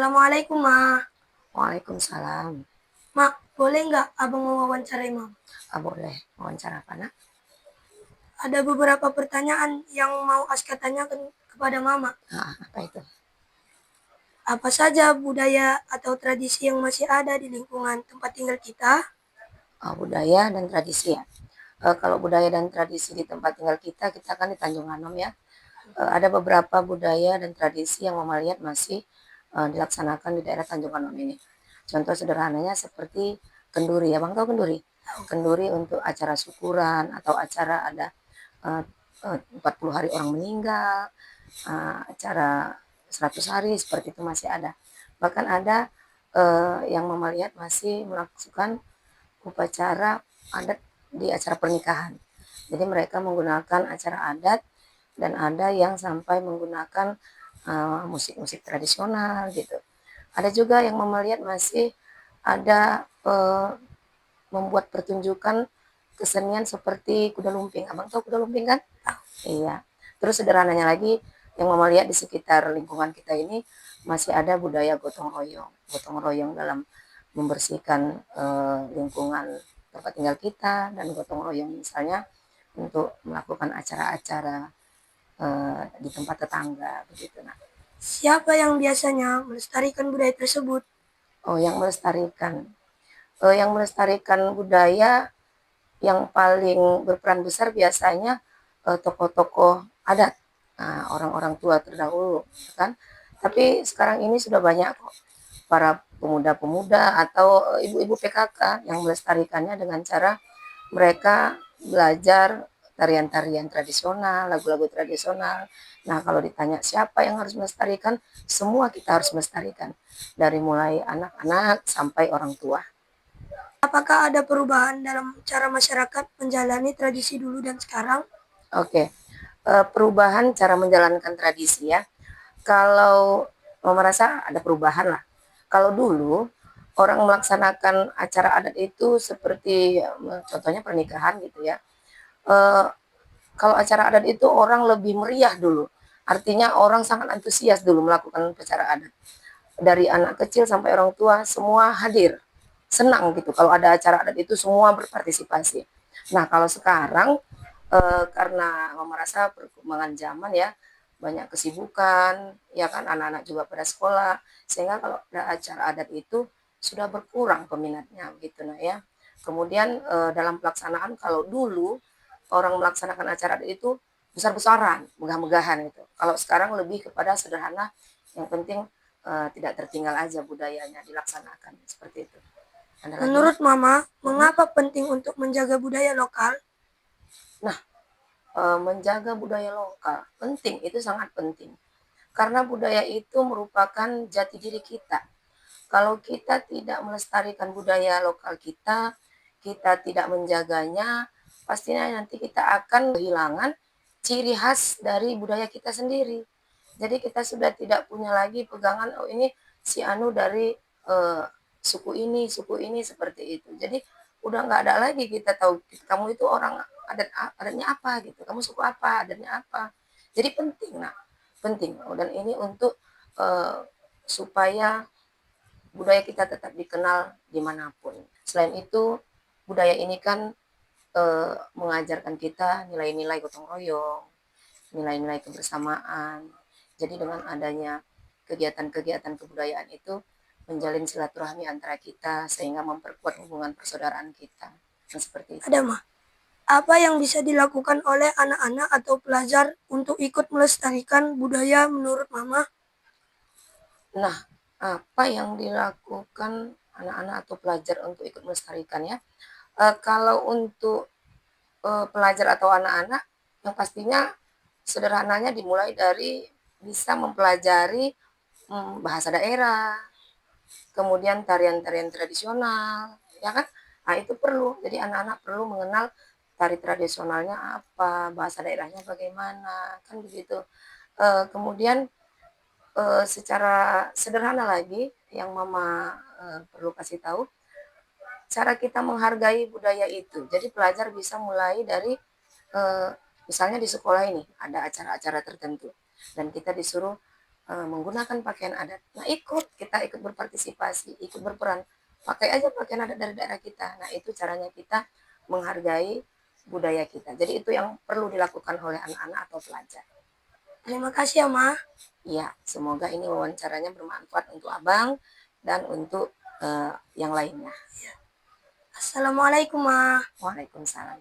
Assalamualaikum, Ma. Waalaikumsalam. Ma, boleh nggak abang mewawancarai Mama? Boleh. Wawancara apa, Nak? Ada beberapa pertanyaan yang mau Aska tanyakan kepada Mama. Apa itu? Apa saja budaya atau tradisi yang masih ada di lingkungan tempat tinggal kita? Budaya dan tradisi ya. Kalau budaya dan tradisi di tempat tinggal kita, kita kan di Tanjung Anom ya. Ada beberapa budaya dan tradisi yang Mama lihat masih dilaksanakan di daerah Tanjung Anom ini. Contoh sederhananya seperti kenduri. Abang tahu kenduri? Kenduri untuk acara syukuran atau acara ada uh, 40 hari orang meninggal, acara 100 hari seperti itu masih ada. Bahkan ada yang Mama lihat masih melakukan upacara adat di acara pernikahan. Jadi mereka menggunakan acara adat dan ada yang sampai menggunakan musik-musik tradisional gitu. Ada juga yang Mama lihat masih ada membuat pertunjukan kesenian seperti kuda lumping. Abang tahu kuda lumping kan? Iya. Terus sederhananya lagi yang Mama lihat di sekitar lingkungan kita ini masih ada budaya gotong royong. Gotong royong dalam membersihkan lingkungan tempat tinggal kita dan gotong royong misalnya untuk melakukan acara-acara di tempat tetangga begitu. Nah, Siapa yang biasanya melestarikan budaya tersebut? yang melestarikan budaya yang paling berperan besar biasanya tokoh-tokoh adat, orang-orang tua terdahulu, kan. Tapi sekarang ini sudah banyak kok para pemuda-pemuda atau ibu-ibu PKK yang melestarikannya dengan cara mereka belajar tarian-tarian tradisional, lagu-lagu tradisional. Nah, kalau ditanya siapa yang harus melestarikan, semua kita harus melestarikan. Dari mulai anak-anak sampai orang tua. Apakah ada perubahan dalam cara masyarakat menjalani tradisi dulu dan sekarang? Oke, perubahan cara menjalankan tradisi ya. Kalau mau merasa ada perubahan lah. Kalau dulu orang melaksanakan acara adat itu seperti contohnya pernikahan gitu ya. Eh, Kalau acara adat itu orang lebih meriah dulu. Artinya orang sangat antusias dulu melakukan acara adat. Dari anak kecil sampai orang tua semua hadir. Senang gitu kalau ada acara adat itu semua berpartisipasi. Nah, kalau sekarang karena merasa perkembangan zaman ya, banyak kesibukan, ya kan anak-anak juga pada sekolah, sehingga kalau ada acara adat itu sudah berkurang peminatnya gitu nah ya. Kemudian dalam pelaksanaan kalau dulu orang melaksanakan acara adat itu besar-besaran, megah-megahan gitu. Kalau sekarang lebih kepada sederhana, yang penting tidak tertinggal aja budayanya dilaksanakan seperti itu. Ada lagi Menurut Mak? Mama, mengapa penting untuk menjaga budaya lokal? Nah, menjaga budaya lokal penting, itu sangat penting. Karena budaya itu merupakan jati diri kita. Kalau kita tidak melestarikan budaya lokal kita, kita tidak menjaganya, pastinya nanti kita akan kehilangan ciri khas dari budaya kita sendiri. Jadi kita sudah tidak punya lagi pegangan, oh ini si Anu dari eh, suku ini seperti itu. Jadi udah nggak ada lagi kita tahu kamu itu orang adatnya apa gitu, kamu suku apa, adatnya apa. Jadi penting, nah penting. Dan ini untuk eh, supaya budaya kita tetap dikenal dimanapun. Selain itu, budaya ini kan mengajarkan kita nilai-nilai gotong royong, nilai-nilai kebersamaan. Jadi dengan adanya kegiatan-kegiatan kebudayaan itu menjalin silaturahmi antara kita sehingga memperkuat hubungan persaudaraan kita. Nah, seperti itu. Ada, Ma. Apa yang bisa dilakukan oleh anak-anak atau pelajar untuk ikut melestarikan budaya menurut Mama? Nah, apa yang dilakukan anak-anak atau pelajar untuk ikut melestarikan ya? Kalau untuk pelajar atau anak-anak, yang pastinya sederhananya dimulai dari bisa mempelajari bahasa daerah, kemudian tarian-tarian tradisional, ya kan? Nah, itu perlu. Jadi anak-anak perlu mengenal tari tradisionalnya apa, bahasa daerahnya bagaimana, kan begitu. Kemudian secara sederhana lagi yang Mama perlu kasih tahu, cara kita menghargai budaya itu. Jadi pelajar bisa mulai dari misalnya di sekolah ini ada acara-acara tertentu dan kita disuruh menggunakan pakaian adat. Nah kita ikut berpartisipasi, ikut berperan, pakai aja pakaian adat dari daerah kita. Nah itu caranya kita menghargai budaya kita. Jadi itu yang perlu dilakukan oleh anak-anak atau pelajar. Terima kasih ya, Ma. Ya, semoga ini wawancaranya bermanfaat untuk Abang dan untuk yang lainnya. Assalamualaikum, Ma. Waalaikumsalam.